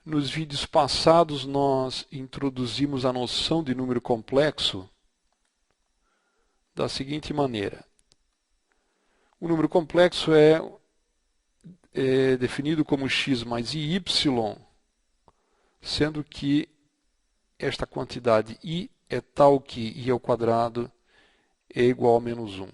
Nos vídeos passados nós introduzimos a noção de número complexo da seguinte maneira. O número complexo é definido como x mais y, sendo que esta quantidade i é tal que i ao quadrado é igual a menos 1.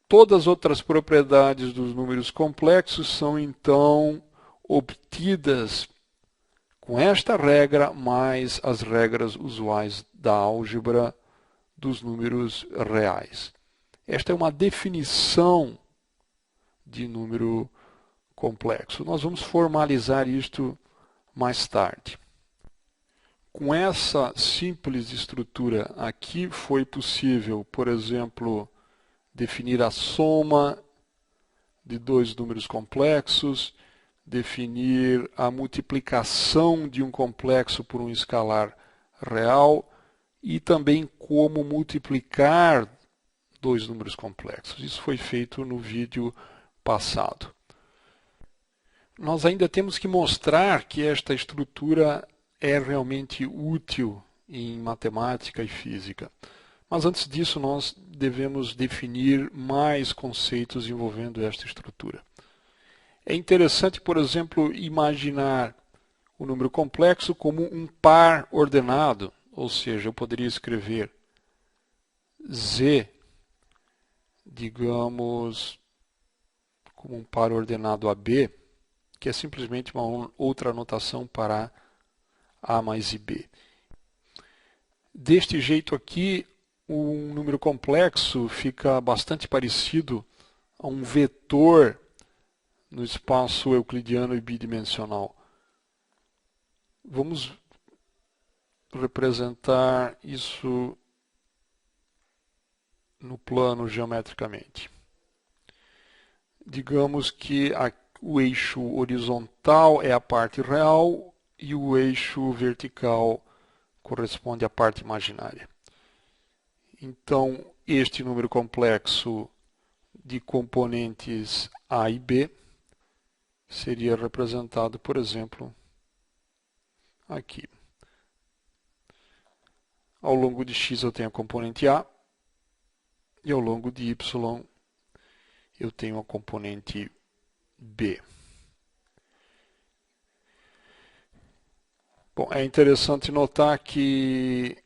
Todas as outras propriedades dos números complexos são então obtidas com esta regra, mais as regras usuais da álgebra dos números reais. Esta é uma definição de número complexo. Nós vamos formalizar isto mais tarde. Com essa simples estrutura aqui foi possível, por exemplo, definir a soma de dois números complexos, definir a multiplicação de um complexo por um escalar real e também como multiplicar dois números complexos. Isso foi feito no vídeo passado. Nós ainda temos que mostrar que esta estrutura é realmente útil em matemática e física. Mas antes disso, nós devemos definir mais conceitos envolvendo esta estrutura. É interessante, por exemplo, imaginar o número complexo como um par ordenado, ou seja, eu poderia escrever z, digamos, como um par ordenado AB, que é simplesmente uma outra notação para A mais IB. Deste jeito aqui, um número complexo fica bastante parecido a um vetor no espaço euclidiano e bidimensional. Vamos representar isso no plano geometricamente. Digamos que o eixo horizontal é a parte real e o eixo vertical corresponde à parte imaginária. Então, este número complexo de componentes A e B seria representado, por exemplo, aqui. Ao longo de x eu tenho a componente A e ao longo de y eu tenho a componente B. Bom, é interessante notar que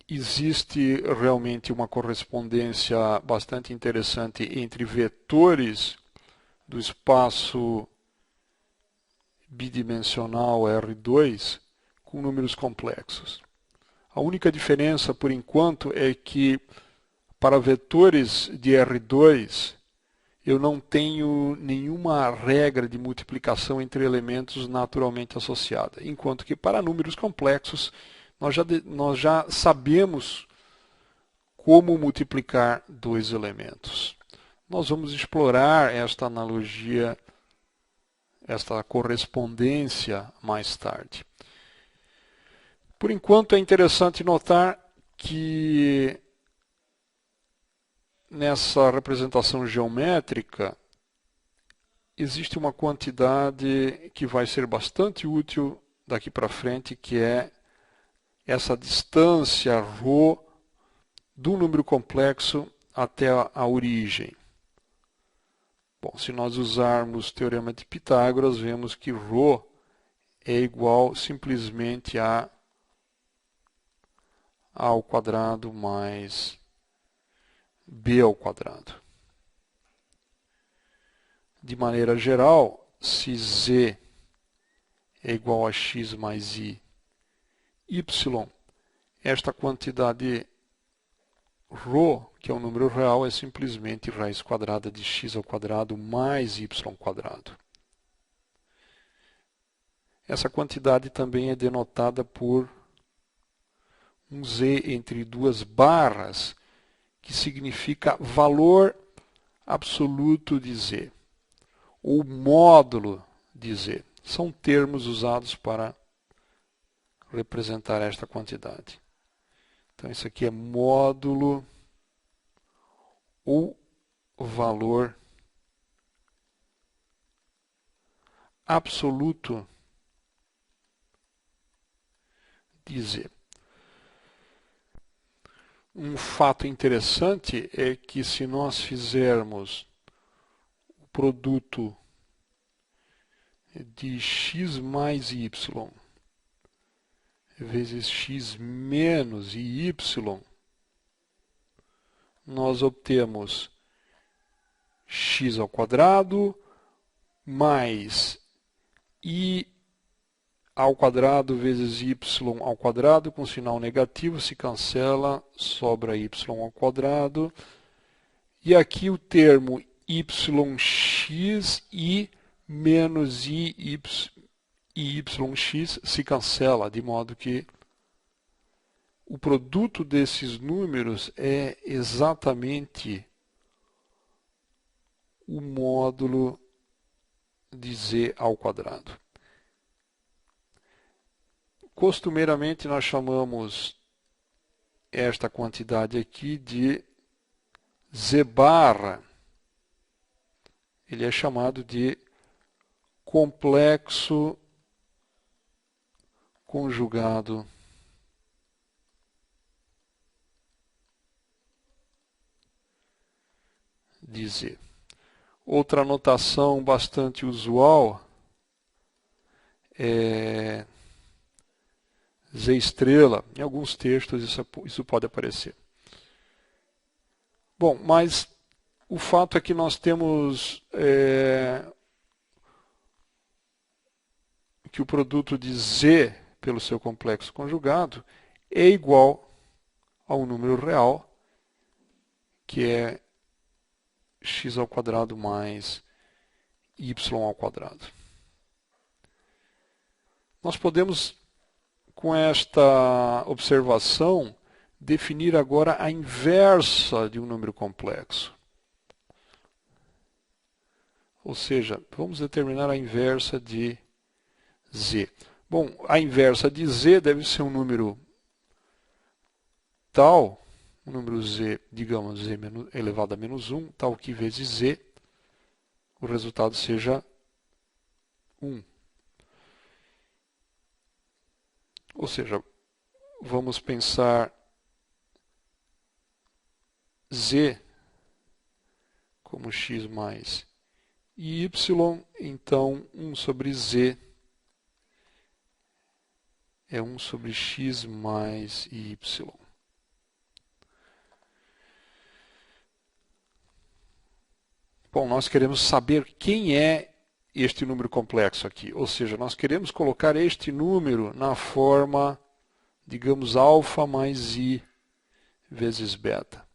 existe realmente uma correspondência bastante interessante entre vetores do espaço bidimensional R2 com números complexos. A única diferença, por enquanto, é que para vetores de R2 eu não tenho nenhuma regra de multiplicação entre elementos naturalmente associada, enquanto que para números complexos nós já sabemos como multiplicar dois elementos. Nós vamos explorar esta analogia, esta correspondência mais tarde. Por enquanto é interessante notar que nessa representação geométrica existe uma quantidade que vai ser bastante útil daqui para frente, que é essa distância ρ do número complexo até a origem. Bom, se nós usarmos o teorema de Pitágoras, vemos que ρ é igual simplesmente a ao quadrado mais b ao quadrado. De maneira geral, se z é igual a x mais y, esta quantidade ρ, que é um número real, é simplesmente raiz quadrada de x ao quadrado mais y quadrado. Essa quantidade também é denotada por um z entre duas barras, que significa valor absoluto de z, ou módulo de z. São termos usados para representar esta quantidade. Então, isso aqui é módulo ou valor absoluto de Z. Um fato interessante é que se nós fizermos o produto de x mais y vezes x menos y, nós obtemos x ao quadrado mais i ao quadrado vezes y ao quadrado com sinal negativo, se cancela, sobra y ao quadrado. E aqui o termo yx e menos yx se cancela, de modo que o produto desses números é exatamente o módulo de z ao quadrado. Costumeiramente nós chamamos esta quantidade aqui de z barra. Ele é chamado de complexo conjugado de z. Outra notação bastante usual é Z estrela. Em alguns textos isso pode aparecer. Bom, mas o fato é que nós temos que o produto de Z pelo seu complexo conjugado é igual ao número real, que é x ao quadrado mais y ao quadrado. Nós podemos, com esta observação, definir agora a inversa de um número complexo. Ou seja, vamos determinar a inversa de z. Bom, a inversa de z deve ser um número tal, um número z, digamos, z elevado a menos 1, tal que vezes z, o resultado seja 1. Ou seja, vamos pensar z como x mais y, então 1 sobre z é 1 sobre x mais y. Bom, nós queremos saber quem é este número complexo aqui. Ou seja, nós queremos colocar este número na forma, digamos, alfa mais i vezes beta.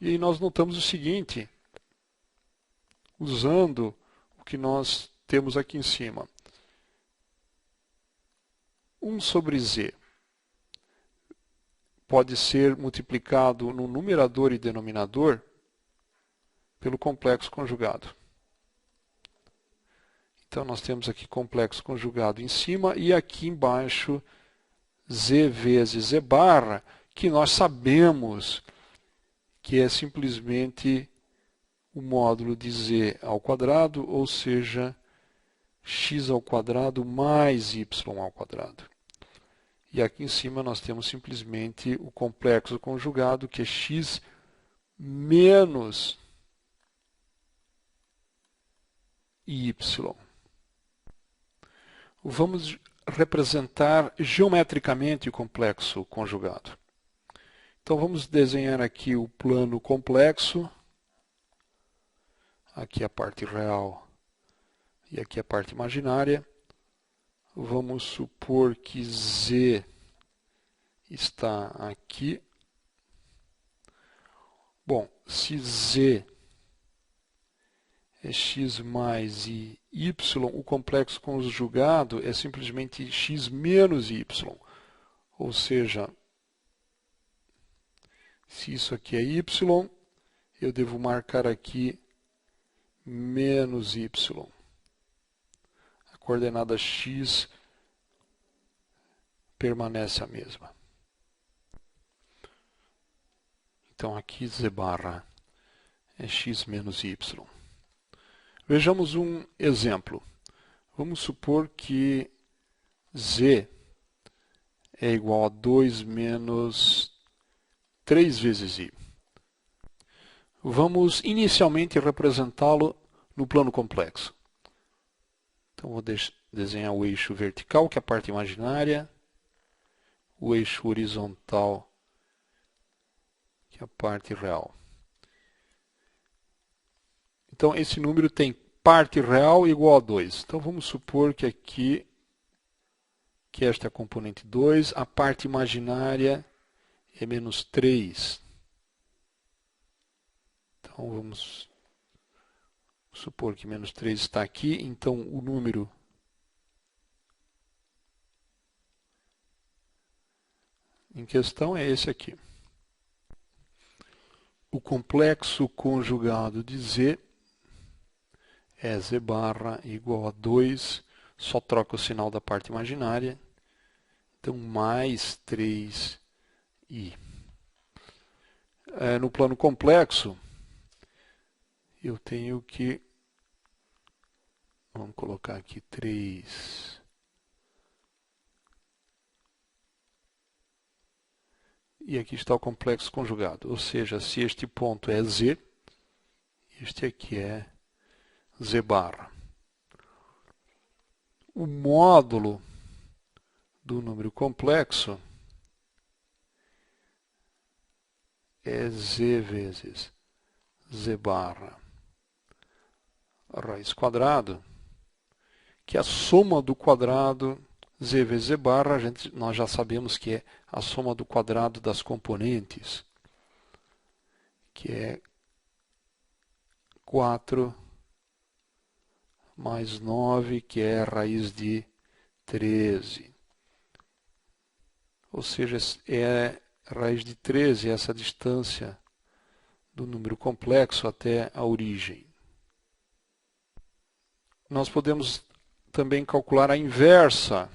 E aí nós notamos o seguinte, usando o que nós temos aqui em cima. 1 sobre z pode ser multiplicado no numerador e denominador pelo complexo conjugado. Então nós temos aqui complexo conjugado em cima e aqui embaixo z vezes z barra, que nós sabemos que é simplesmente o módulo de z ao quadrado, ou seja, x ao quadrado mais y ao quadrado. E aqui em cima nós temos simplesmente o complexo conjugado, que é x menos y. Vamos representar geometricamente o complexo conjugado. Então vamos desenhar aqui o plano complexo. Aqui a parte real e aqui a parte imaginária. Vamos supor que z está aqui. Bom, se z é x mais y, o complexo conjugado é simplesmente x menos y. Ou seja, se isso aqui é y, eu devo marcar aqui menos y. A coordenada x permanece a mesma. Então aqui z barra é x menos y. Vejamos um exemplo. Vamos supor que z é igual a 2 menos 3 vezes i. Vamos inicialmente representá-lo no plano complexo. Então, vou desenhar o eixo vertical, que é a parte imaginária, o eixo horizontal, que é a parte real. Então, esse número tem parte real igual a 2. Então, vamos supor que aqui, que esta é a componente 2, a parte imaginária é menos 3. Então, vamos supor que menos 3 está aqui. Então, o número em questão é esse aqui. O complexo conjugado de z é z barra igual a 2, só troca o sinal da parte imaginária. Então, mais 3i. No plano complexo, eu tenho que, vamos colocar aqui 3. E aqui está o complexo conjugado. Ou seja, se este ponto é z, este aqui é z barra. O módulo do número complexo é z vezes z barra raiz quadrado, que é a soma do quadrado z vezes z barra, nós já sabemos que é a soma do quadrado das componentes, que é 4 mais 9, que é a raiz de 13. Ou seja, é a raiz de 13, essa distância do número complexo até a origem. Nós podemos também calcular a inversa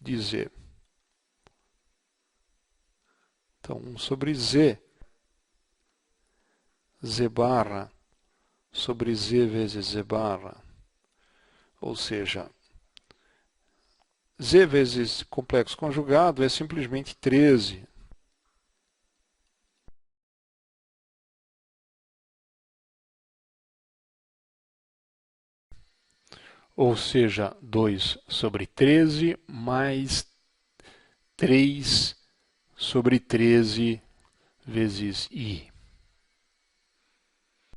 de z. Então, 1 sobre z, z barra sobre z vezes z barra. Ou seja, z vezes complexo conjugado é simplesmente 13. Ou seja, 2 sobre 13 mais 3 sobre 13 vezes i.